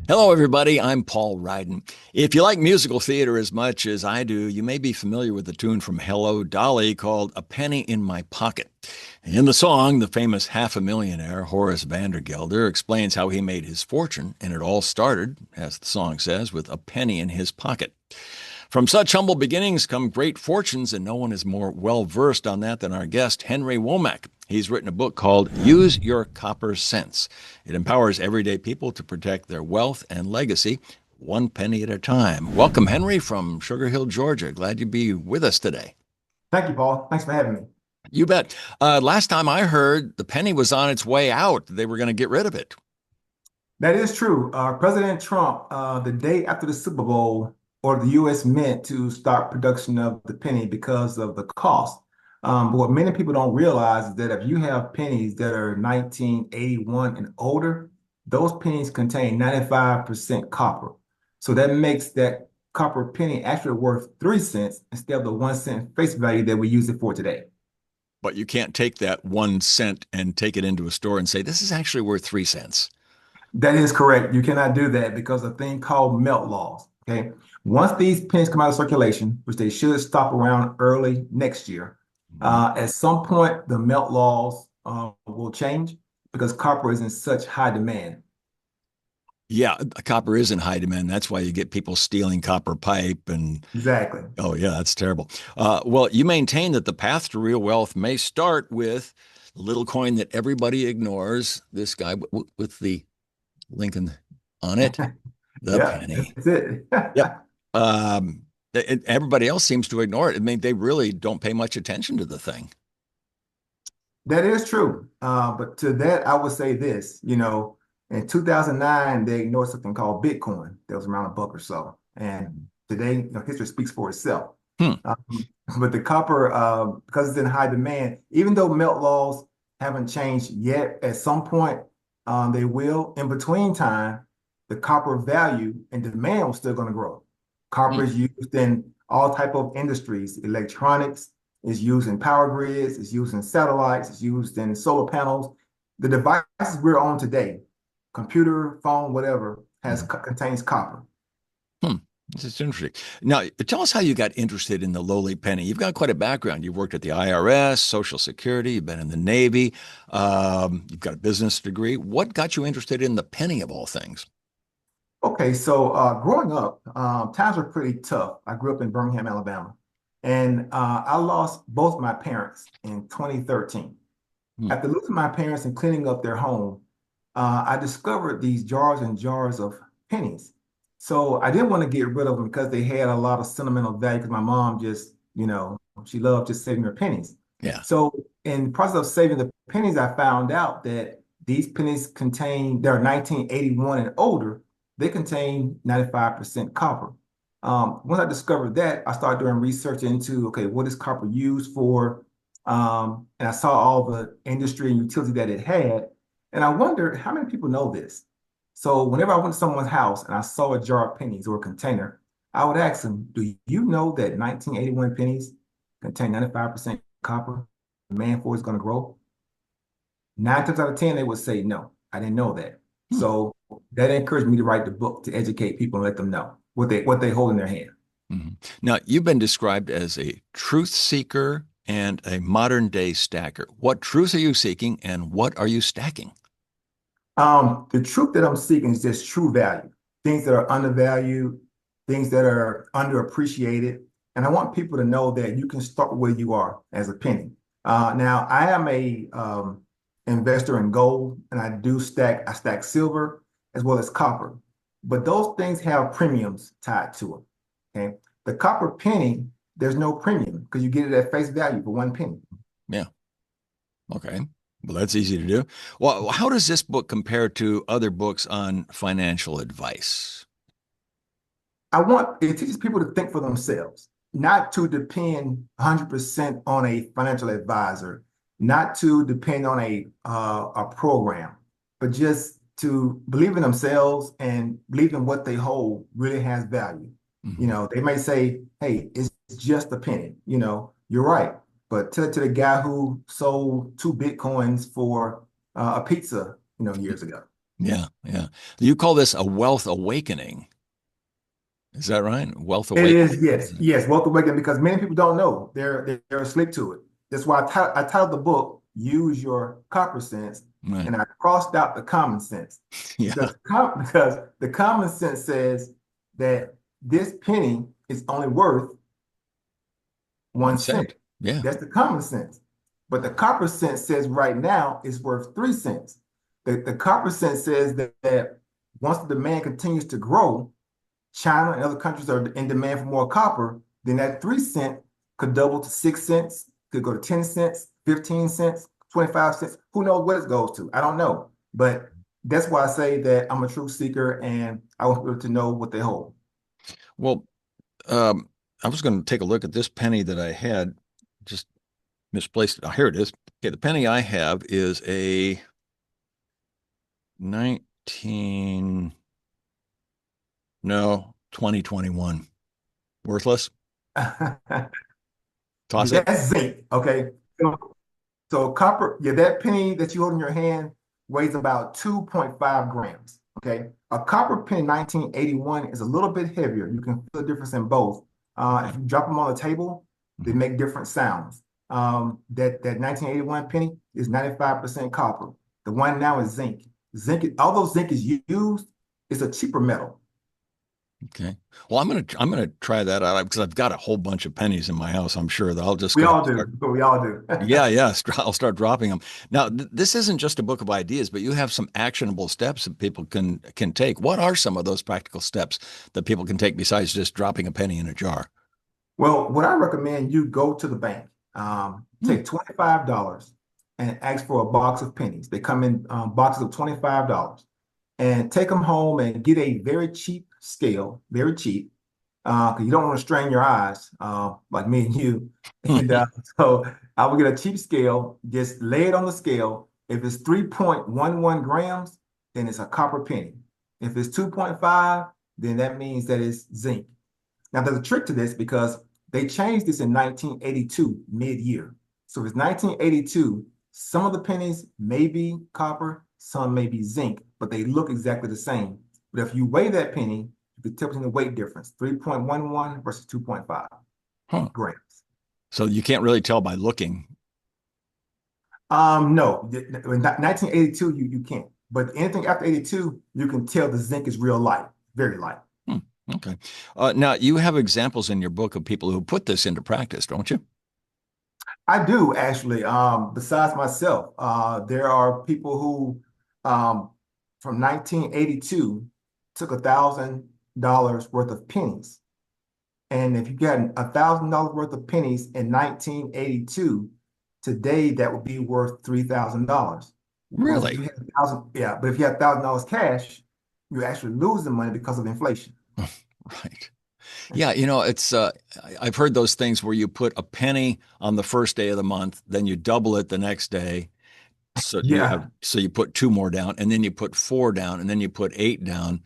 Hello, everybody. I'm Paul Ryden. If you like musical theater as much as I do, you may be familiar with the tune from Hello, Dolly called A Penny in My Pocket. In the song, the famous half a millionaire Horace Vandergelder explains how he made his fortune, and it all started, as the song says, with a penny in his pocket. From such humble beginnings come great fortunes, and no one is more well versed on that than our guest, Henry Womack. He's written a book called Use Your Copper Sense. It empowers everyday people to protect their wealth and legacy, one penny at a time. Welcome, Henry, from Sugar Hill, Georgia. Glad you be with us today. Thank you, Paul. Thanks for having me. You bet. Last time I heard, the penny was on its way out. They were going to get rid of it. That is true. President Trump, the day after the Super Bowl, ordered the U.S. Mint to start production of the penny because of the cost. But what many people don't realize is that if you have pennies that are 1981 and older, those pennies contain 95% copper. So that makes that copper penny actually worth 3 cents instead of the 1 cent face value that we use it for today. But you can't take that 1 cent and take it into a store and say, this is actually worth 3 cents. That is correct. You cannot do that because of a thing called melt laws. Okay. Once these pens come out of circulation, which they should stop around early next year, at some point the melt laws will change because copper is in such high demand. Yeah, copper is in high demand. That's why you get people stealing copper pipe and Exactly. oh yeah, that's terrible. Well, you maintain that the path to real wealth may start with the little coin that everybody ignores. This guy with the Lincoln on it, the Yeah, penny. that's it. Yep. Everybody else seems to ignore it. I mean, they really don't pay much attention to the thing. That is true. But to that, I would say this, in 2009, they ignored something called Bitcoin that was around a buck or so. And today, history speaks for itself. Hmm. Um, but the copper, because it's in high demand, even though melt laws haven't changed yet, at some point they will. In between time, the copper value and demand was still going to grow. Copper Hmm. is used in all type of industries, electronics, is used in power grids, it's used in satellites, it's used in solar panels. The devices we're on today, computer, phone, whatever, Hmm. contains copper. Hmm. This is interesting. Now, tell us how you got interested in the lowly penny. You've got quite a background. You've worked at the IRS, Social Security, you've been in the Navy, you've got a business degree. What got you interested in the penny of all things? Okay, so growing up, times were pretty tough. I grew up in Birmingham, Alabama, and I lost both my parents in 2013. Hmm. After losing my parents and cleaning up their home, I discovered these jars and jars of pennies. So I didn't want to get rid of them because they had a lot of sentimental value because my mom just, she loved just saving her pennies. Yeah. So in the process of saving the pennies, I found out that these pennies contain, they're 1981 and older, they contain 95% copper. Once I discovered that, I started doing research into, okay, what is copper used for? And I saw all the industry and utility that it had. And I wondered how many people know this. So whenever I went to someone's house and I saw a jar of pennies or a container, I would ask them, do you know that 1981 pennies contain 95% copper? Demand for is going to grow. 9 times out of 10, they would say, no, I didn't know that. Hmm. So that encouraged me to write the book to educate people and let them know what they hold in their hand. Mhm. Now, you've been described as a truth seeker and a modern day stacker. What truth are you seeking and what are you stacking? The truth that I'm seeking is just true value, things that are undervalued, things that are underappreciated. And I want people to know that you can start where you are as a penny. Now, I am a investor in gold, and I stack silver as well as copper. But those things have premiums tied to them. Okay. The copper penny, there's no premium because you get it at face value for 1 penny. Yeah. Okay. Well, that's easy to do. Well, how does this book compare to other books on financial advice? It teaches people to think for themselves, not to depend 100% on a financial advisor, not to depend on a program, but just to believe in themselves and believe in what they hold really has value. Mhm. They may say, hey, it's just a penny. You're right. But tell it to the guy who sold 2 Bitcoins for a pizza, years ago. Yeah, yeah. You call this a wealth awakening. Is that right? Wealth It is, awakening. yes, yes, wealth awakening, because many people don't know they're asleep to it. That's why I titled the book "Use Your Copper Sense," Right. and I crossed out the common sense Yeah. because the common sense says that this penny is only worth One 1 cent. cent. Yeah. That's the common sense. But the copper sense says right now it's worth 3 cents. The copper sense says that once the demand continues to grow, China and other countries are in demand for more copper, then that 3 cent could double to 6 cents, could go to 10 cents, 15 cents, 25 cents. Who knows what it goes to? I don't know. But that's why I say that I'm a truth seeker and I want people to know what they hold. Well, um, I was going to take a look at this penny that I had, just misplaced it. Oh, here it is. Okay, the penny I have is a 19, no, 2021. Worthless. Toss it. That's zinc. Okay. So copper, yeah, that penny that you hold in your hand weighs about 2.5 grams. Okay. A copper penny 1981 is a little bit heavier. You can feel the difference in both. Okay. If you drop them on the table, they Mhm. make different sounds. That 1981 penny is 95% copper. The one now is zinc. Although zinc is used, it's a cheaper metal. Okay. Well, I'm gonna try that out because I've got a whole bunch of pennies in my house. I'm sure that I'll just We go ahead all and do, start. but we all do. Yeah, yeah. I'll start dropping them. Now, this isn't just a book of ideas, but you have some actionable steps that people can take. What are some of those practical steps that people can take besides just dropping a penny in a jar? Well, what I recommend you go to the bank, Hmm. take $25 and ask for a box of pennies. They come in boxes of $25 and take them home and get a very cheap scale, very cheap, because you don't want to strain your eyes like me and you. And so I will get a cheap scale, just lay it on the scale. If it's 3.11 grams, then it's a copper penny. If it's 2.5, then that means that it's zinc. Now, there's a trick to this because they changed this in 1982, mid-year. So if it's 1982, some of the pennies may be copper, some may be zinc, but they look exactly the same. But if you weigh that penny, you can tell between the weight difference, 3.11 versus 2.5 Huh. grams. So you can't really tell by looking. No, in 1982, you can't. But anything after 82, you can tell the zinc is real light, very light. Hmm. Okay. Now you have examples in your book of people who put this into practice, don't you? I do actually. Besides myself, there are people who, from 1982, took $1,000 worth of pennies, and if you got $1,000 worth of pennies in 1982, today that would be worth $3,000. Well, if Really? you had a thousand, yeah, but if you had $1,000 cash, you're actually losing money because of inflation. Right. Yeah, it's I've heard those things where you put a penny on the first day of the month, then you double it the next day. Yeah. So you put two more down, and then you put four down, and then you put eight down.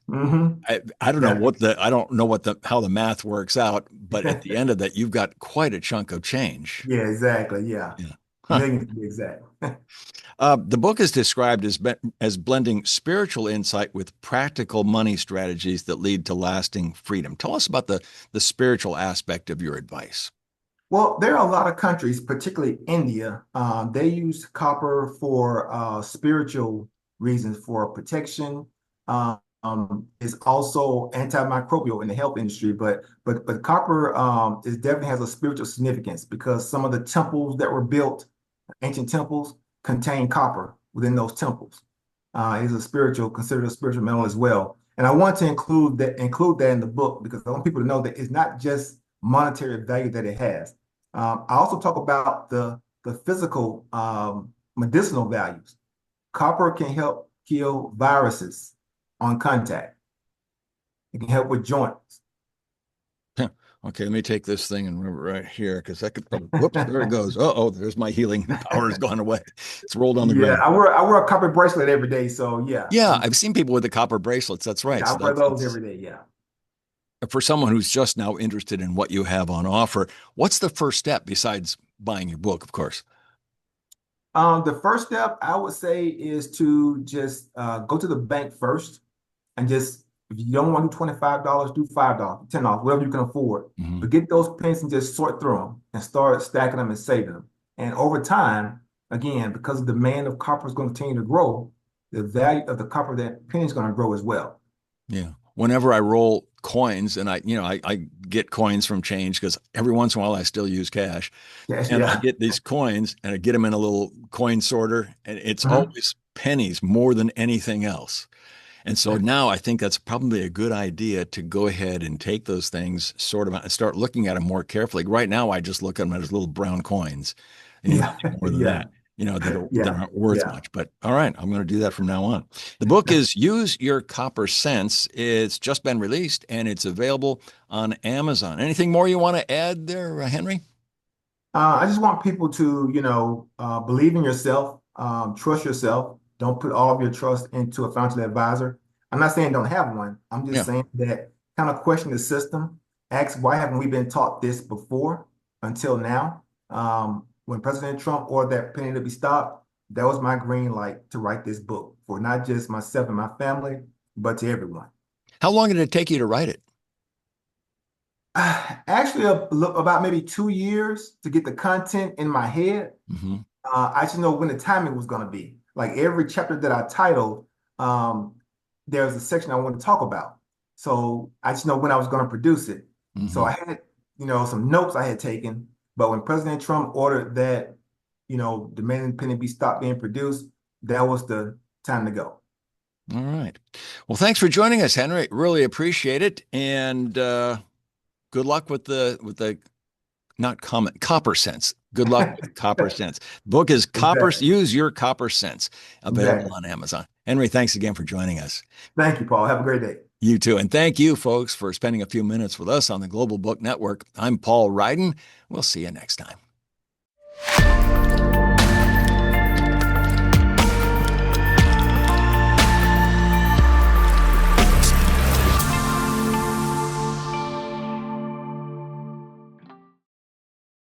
I don't know Yeah. I don't know what the how the math works out, but at the end of that, you've got quite a chunk of change. Yeah, exactly. Yeah. Yeah. Huh. Millions to be exact. The book is described as blending spiritual insight with practical money strategies that lead to lasting freedom. Tell us about the spiritual aspect of your advice. Well, there are a lot of countries, particularly India, they use copper for spiritual reasons, for protection. It's also antimicrobial in the health industry, but copper is definitely has a spiritual significance because some of the temples that were built, ancient temples, contain copper within those temples. It is a spiritual, considered a spiritual metal as well. And I want to include that in the book because I want people to know that it's not just monetary value that it has. I also talk about the physical medicinal values. Copper can help kill viruses on contact. It can help with joints. Okay, let me take this thing and remember right here because that could probably, whoops, there it goes. Uh-oh, there's my healing power has gone away. It's rolled on the Yeah, ground. I wear a copper bracelet every day, so yeah, Yeah, I've seen people with the copper bracelets. That's right. yeah, I So wear that's those it's every day. Yeah. for someone who's just now interested in what you have on offer. What's the first step besides buying your book, of course? The first step I would say is to just go to the bank first and just, if you don't want to do $25, do $5, $10, whatever you can afford. Mhm. But get those pennies and just sort through them and start stacking them and saving them. And over time, again, because the demand of copper is going to continue to grow, the value of the copper that penny is going to grow as well. Yeah. Whenever I roll coins and I get coins from change because every once in a while I still use cash Yes, and I yeah. get these coins and I get them in a little coin sorter and it's Mhm. always pennies more than anything else. And so now I think that's probably a good idea to go ahead and take those things sort of and start looking at them more carefully. Right now, I just look at them as little brown coins, Yeah, nothing more than yeah, that, that yeah, aren't worth yeah. much. But all right, I'm going to do that from now on. The book is Use Your Copper Sense. It's just been released and it's available on Amazon. Anything more you want to add there, Henry? I just want people to, believe in yourself, trust yourself. Don't put all of your trust into a financial advisor. I'm not saying don't have one. I'm just Yeah. saying that kind of question the system. Ask why haven't we been taught this before until now? When President Trump ordered that penny to be stopped, that was my green light to write this book for not just myself and my family, but to everyone. How long did it take you to write it? Actually, about maybe 2 years to get the content in my head. Hmm. I just know when the timing was going to be. Like every chapter that I titled, um, there's a section I want to talk about. So I just know when I was going to produce it. So Hmm. I had, some notes I had taken. But when President Trump ordered that, demanding penny be stopped being produced, that was the time to go. All right. Well, thanks for joining us, Henry. Really appreciate it. And good luck with the not comment copper sense. Good luck with copper sense. Book is Copper. Exactly. Use Your Copper Sense. Available Exactly. on Amazon. Henry, thanks again for joining us. Thank you, Paul. Have a great day. You too, and thank you, folks, for spending a few minutes with us on the Global Book Network. I'm Paul Ryden. We'll see you next time.